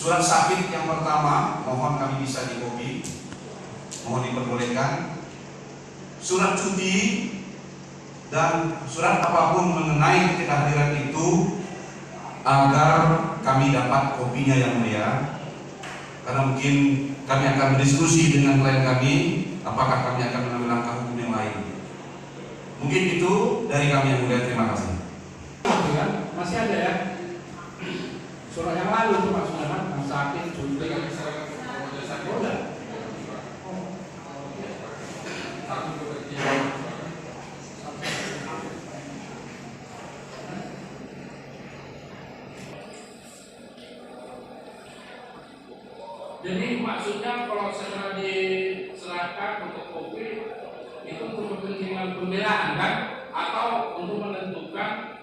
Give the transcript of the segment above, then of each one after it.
surat sakit yang pertama, mohon kami bisa dikopi, mohon diperbolehkan. Surat cuti dan surat apapun mengenai kehadiran itu agar kami dapat kopinya yang mulia, karena mungkin kami akan berdiskusi dengan klien kami apakah kami akan mengambil langkah hukum yang lain. Mungkin itu dari kami yang mulia. Terima kasih. Masih ada ya surat yang lalu itu Pak Sudarman, yang sakit cuti Jadi maksudnya kalau setelah diserahkan untuk kopi itu untuk kepentingan pembelaan kan, atau untuk menentukan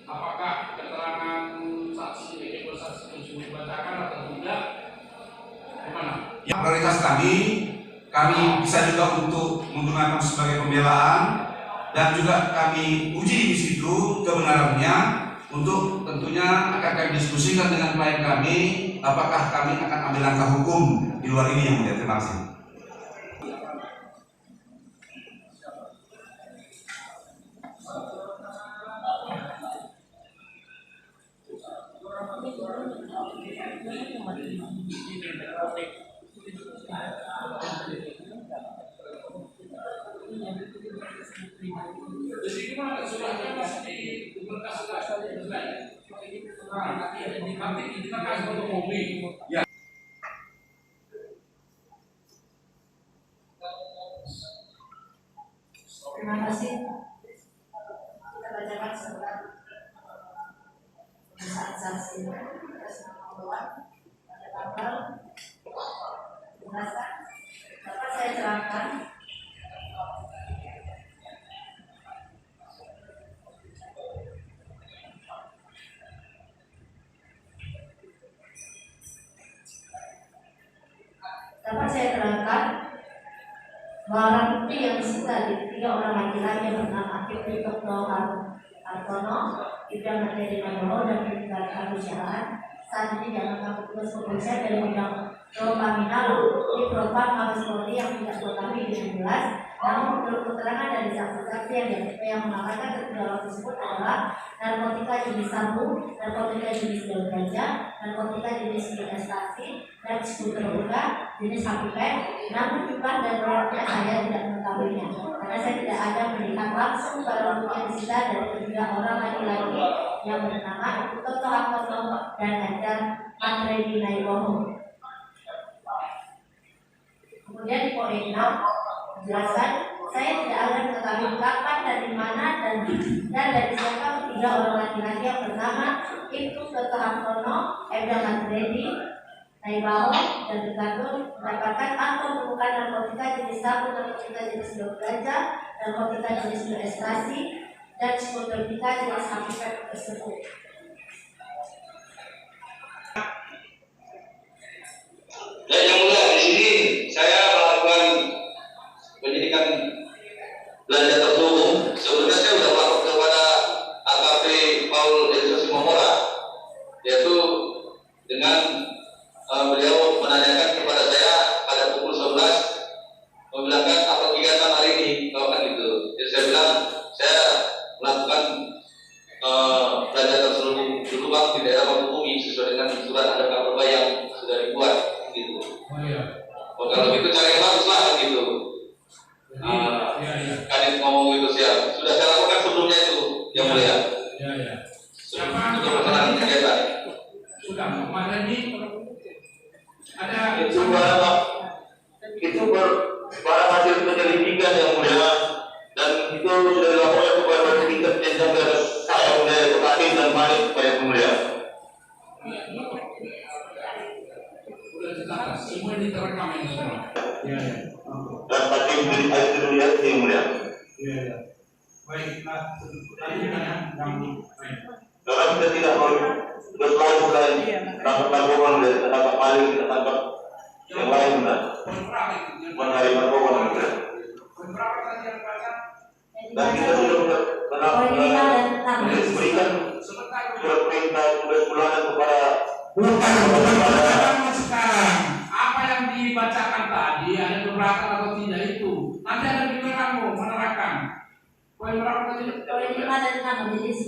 apakah keterangan saksi atau saksi tersebut dibacakan atau tidak, gimana? Ya, prioritas kami bisa juga untuk menggunakan sebagai pembelaan dan juga kami uji di situ kebenarannya. Untuk tentunya akan kami diskusikan dengan klien kami apakah kami akan ambil langkah hukum di luar ini yang mulia. Terima kasih. Jadi gimana suratnya masih diberkas nanti kita kasih fotokopi. Ya. Terima kasih. Kita bacakan surat pemeriksaan saksi atas nama bahwa pada tanggal jelaskan dapat saya terangkan barang bukti yang disita di 3 orang laki-laki yang bernama Akif Tito Hartono, Ibrahim Materi Nabowo dan Ibrahim Harusyahan saat ini dalam kantor tugas kepolisian dari Bidang Paminal di Propam Mabes Polri yang tidak mengetahui dengan jelas. Namun menurut keterangan dari saksi-saksi yang mengatakan ketiga orang tersebut adalah narkotika jenis sabu, narkotika jenis daun ganja, narkotika jenis ekstasi, dan skuter roda jenis HPP. Namun jumlah dan beratnya saya tidak mengetahuinya karena saya tidak ada melihat langsung barang bukti yang disita dari ketiga orang laki-laki yang bernama Toto Hartono dan Hajar Andredi Naiboho. Kemudian di poin 6 menjelaskan saya tidak ada mengetahui kapan dan di mana dan dari siapa ketiga orang laki-laki yang bernama Ibtu Toto Hartono, Ibrahim Andredi Naiboho dan tergantung mendapatkan atau menemukan narkotika jenis sabu, narkotika jenis daun ganja, narkotika jenis ekstasi, dan narkotika jenis HPP tersebut. Dan yang mulia di sini saya melakukan penyidikan belanja terselubung. Sebelumnya saya sudah lapor kepada AKP Paul Edson Simomora, yaitu dengan beliau menanyakan kepada saya pada pukul 11 membilangkan apa kegiatan hari ini, kalau kan gitu. Jadi saya bilang saya melakukan belanja terselubung dulu Bang di daerah Bumi sesuai dengan surat ada kabar yang sudah dibuat gitu. Oh iya. Oh, kalau gitu cara yang bagus lah gitu. Kadit ngomong gitu siap. Sudah saya lakukan sebelumnya itu yang mulia. Iya. Sudah perkenalan kegiatan. Sudah kemarin ini ada itu barang hasil penyelidikan yang mulia, dan itu sudah dilaporkan kepada tingkat jenjang ke saya mulia, itu Kadin dan Malik kepada mulia. Sudah jelas semua ini terekam ini semua. Iya. Dan tadi itu lihat yang mulia. Iya. Baik, tadi mana yang baik. Karena kita tidak mau berlalu selain tangkap narkoba dan tangkap maling, kita tangkap yang lain benar. Mencari narkoba benar. Dan kita sudah berikan surat perintah tugas bulanan kepada Bukan sekarang. Apa yang dibacakan tadi ada keberatan atau tidak itu. Nanti ada di kamu menerangkan. Poin berapa tadi? Poin 5 dan 6 majelis.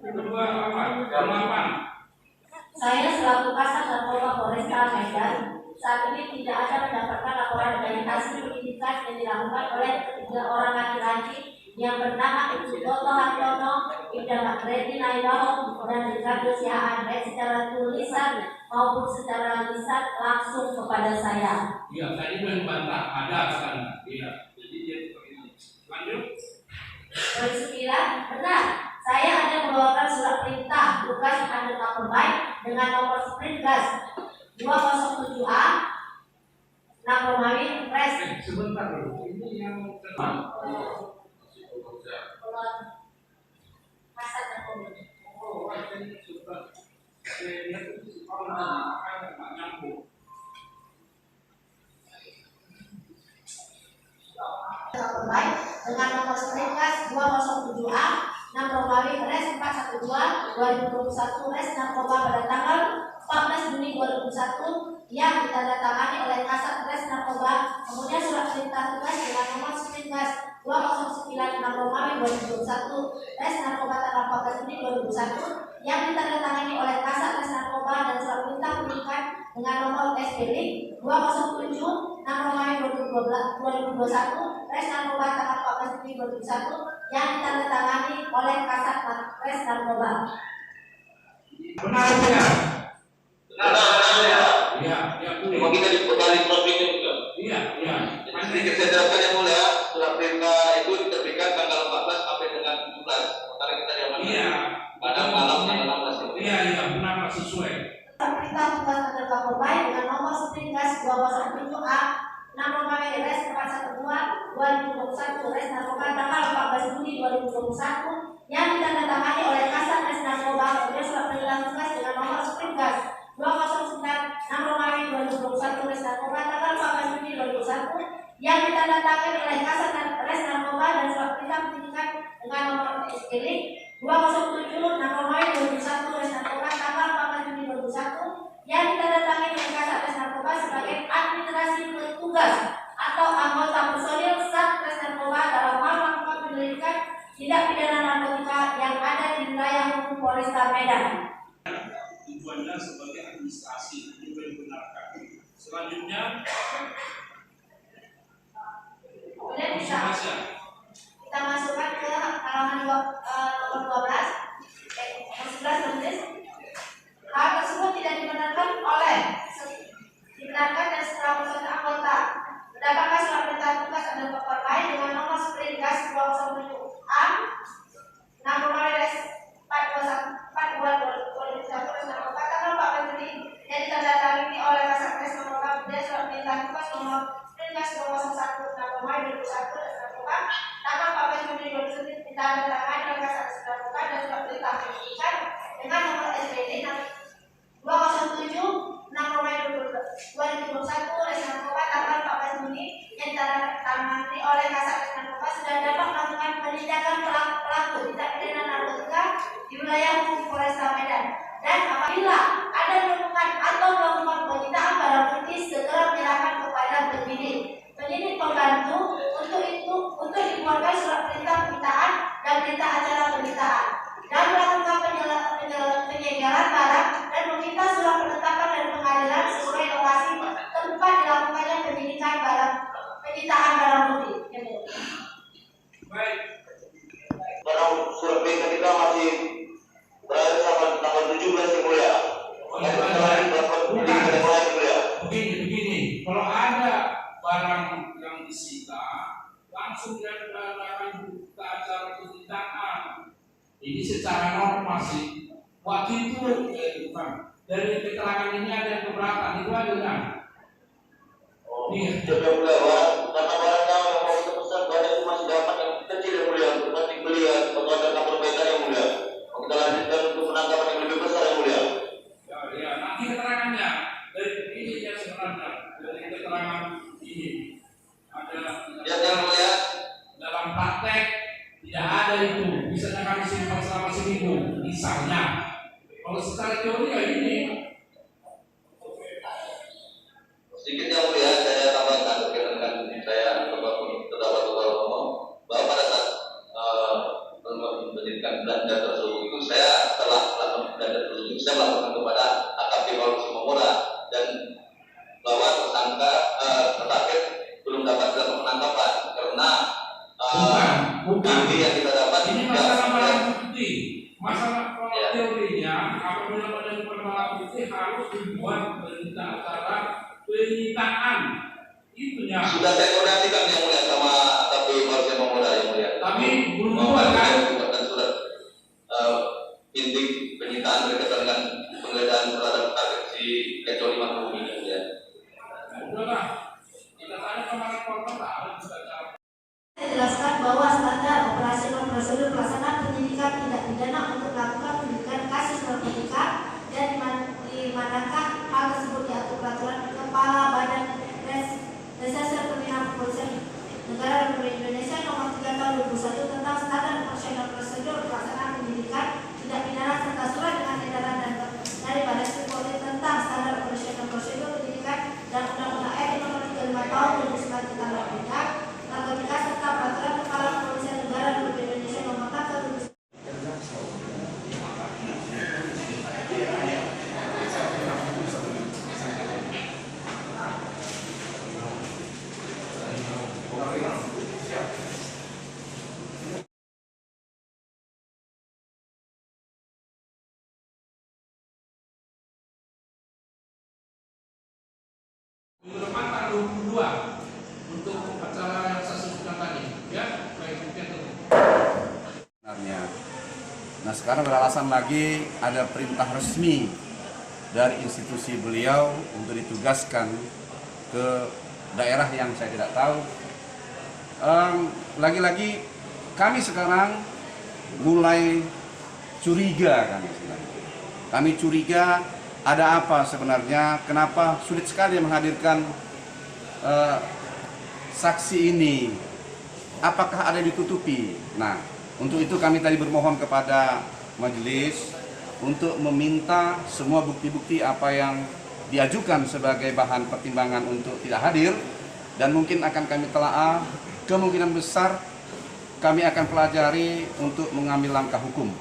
Kedua apa? Saya selaku Kasat Narkoba Polresta Medan saat ini tidak ada mendapatkan laporan dari hasil penyidikan yang dilakukan oleh 3 orang laki-laki yang bernama Ibtu Toto Hartono, Ibda Makredi Nailaho, dan Ricardo Sihaan baik secara tulisan maupun secara lisan langsung kepada saya. Iya, tadi belum bantah, ada katanya. Iya, jadi dia begini. Lanjut. Poin 9, benar. Saya ada membawakan surat perintah tugas undercover bike dengan nomor sprint gas 207A 6 Romawi Pres. Sebentar dulu. Ini yang kedua. Kasat Narkoba. Oh, ini sudah. Dia itu orang nyambung. Baik dengan nomor sprint gas 207A 6 Romawi Res 412 2021 Res Narkoba pada tanggal 14 Juni 2021 yang ditandatangani oleh Kasat Res Narkoba. Kemudian surat perintah tugas dengan nomor sprint gas 2096 Romawi 2021 Res Narkoba tanggal 14 Juni 2021 yang ditandatangani oleh Kasat Res Narkoba, dan surat perintah penyidikan dengan nomor SPD 207 6 Romawi 2021 Res Narkoba tanggal 14 Juni 2021 yang ditandatangani oleh Kasat Res Narkoba. Benar tidak? Benar. Iya, iya. Cuma kita dibekali topiknya juga. Iya, iya. Jadi sedikit saya jelaskan yang mulia, surat perintah itu diterbitkan tanggal 14 sampai dengan 17. Sementara kita diamankan Iya. pada malam tanggal 16. Iya, iya, benar Pak, sesuai. Perintah tugas undercover baik dengan nomor sprint gas 207A 6 Romawi Res 412 2021 Res Narkoba tanggal 14 Juni 2021 yang ditandatangani oleh Kasat Res Narkoba. Kemudian surat perintah tugas dengan nomor sprint gas 209 6 Romawi 2021 Res Narkoba tanggal 14 Juni 2021 yang ditandatangani oleh Kasat Res Narkoba, dan surat perintah penyidikan dengan nomor SPD 207 6 Romawi 2021 Res Narkoba tanggal 14 Juni 2021 yang ditandatangani oleh Kasat Res Narkoba sebagai administrasi petugas atau anggota personil Satres Narkoba dalam hal melakukan penyelidikan tindak pidana narkotika yang ada di wilayah hukum Polresta Medan. Tujuannya sebagai administrasi itu dibenarkan. Selanjutnya, Kemudian kita masukkan ke halaman nomor 12, nomor 11 menulis hal tersebut tidak dibenarkan dan setelah personil anggota mendapatkan surat perintah tugas undercover baik dengan nomor sprint gas 207A 6 Romawi Res 421 Res Narkoba tanggal 14 Juni yang ditandatangani oleh Kasat Res Narkoba. Kemudian surat perintah tugas nomor sprint gas 201 6 Romawi 2021 Res Narkoba tanggal 14 Juni 2021 ditandatangani oleh Kasat Res Narkoba, dan surat perintah penyidikan dengan nomor SPD 207 6 Romawi 2021 Res Narkoba tanggal 14 Juni yang ditandatangani oleh Kasat Res Narkoba sudah dapat melakukan penindakan pelaku tindak pidana narkotika di wilayah hukum Polresta Medan, dan apabila ada menemukan atau melakukan penyitaan barang bukti segera menyerahkan kepada penyidik pembantu untuk dikeluarkan surat perintah penyitaan dan perintah acara penyitaan dan melakukan penyegelan barang dan meminta surat penetapan dari pengadilan sesuai lokasi tempat dilakukannya penyitaan barang bukti. baik. Barang surat perintah kita masih berada sampai tanggal 17 yang mulia. Begini. Kalau ada barang yang disita, langsung diadakan ke acara penyitaan. Ini secara normal sih. Waktu itu bukan dari keterangan ini ada yang keberatan, itu ada kan? Iya. Sudah mulai karena barang yang mau kita pesan banyak itu masih dapat yang kecil yang mulia untuk nanti belian atau ada perbaikan yang mulia. Kita lanjutkan untuk penangkapan yang lebih besar yang mulia. Ya, nanti keterangannya dari ini ya sebenarnya dari keterangan ini. misalnya. Kalau secara teori ya ini. Sedikit yang mulia, saya tambahkan berkaitan dengan saya terdapat kepala umum bahwa pada saat mendirikan Belanda tersebut itu saya setelah melakukan Belanda tersebut saya melakukan kepada AKP Paul Simomora dan bahwa tersangka tertakut belum dapat dilakukan penangkapan karena bukan yang kita dapat ini masalah barang bukti. Masalah teorinya apabila menemukan barang bukti harus dibuat berita acara penyitaan. Itunya. Sudah saya koordinasikan yang mulia sama AKP Paul Simomora yang mulia. Tapi belum buat kan? Surat intik penyitaan berkaitan dengan penggeledahan terhadap target si Keco 50 ini ya. Udahlah, kita tanya kemarin korban tahu juga cara. Saya jelaskan bahwa standar operasional prosedur pelaksanaan penyidikan tindak pidana untuk melakukan penyidikan kasus narkotika dan dimanakan hal tersebut diatur peraturan Kepala Badan Reserse Kriminal Kepolisian Negara Republik Indonesia Nomor 3 Tahun 2021 tentang standar operasional prosedur pelaksanaan penyidikan tindak pidana serta surat dengan edaran dan dari Badan Polri tentang standar operasional prosedur penyidikan dan Undang-Undang RI Nomor 35 Tahun 2009 tentang narkotika serta peraturan Kepala Kepolisian Negara Republik Indonesia Nomor 4 Tahun 2009. Minggu depan tanggal 22 untuk acara yang saya sebutkan tadi, ya, baik mungkin itu. Sebenarnya. Nah sekarang beralasan lagi ada perintah resmi dari institusi beliau untuk ditugaskan ke daerah yang saya tidak tahu. Lagi-lagi kami sekarang mulai curiga kami curiga ada apa sebenarnya, kenapa sulit sekali menghadirkan saksi ini, apakah ada yang ditutupi. Nah, untuk itu kami tadi bermohon kepada majelis untuk meminta semua bukti-bukti apa yang diajukan sebagai bahan pertimbangan untuk tidak hadir, dan mungkin akan kami telaah, kemungkinan besar kami akan pelajari untuk mengambil langkah hukum.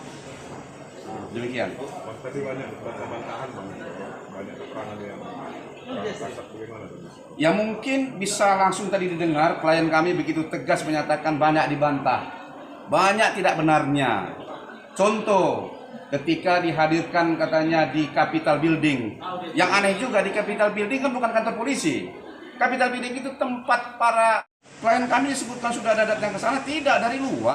Demikian. Tadi banyak bantahan, banyak keterangan yang kasar, bagaimana? Ya mungkin bisa langsung tadi didengar klien kami begitu tegas menyatakan banyak dibantah, banyak tidak benarnya. Contoh, ketika dihadirkan katanya di Capitol Building, yang aneh juga di Capitol Building kan bukan kantor polisi. Capitol Building itu tempat para klien kami disebutkan sudah ada datang ke sana, tidak, dari luar.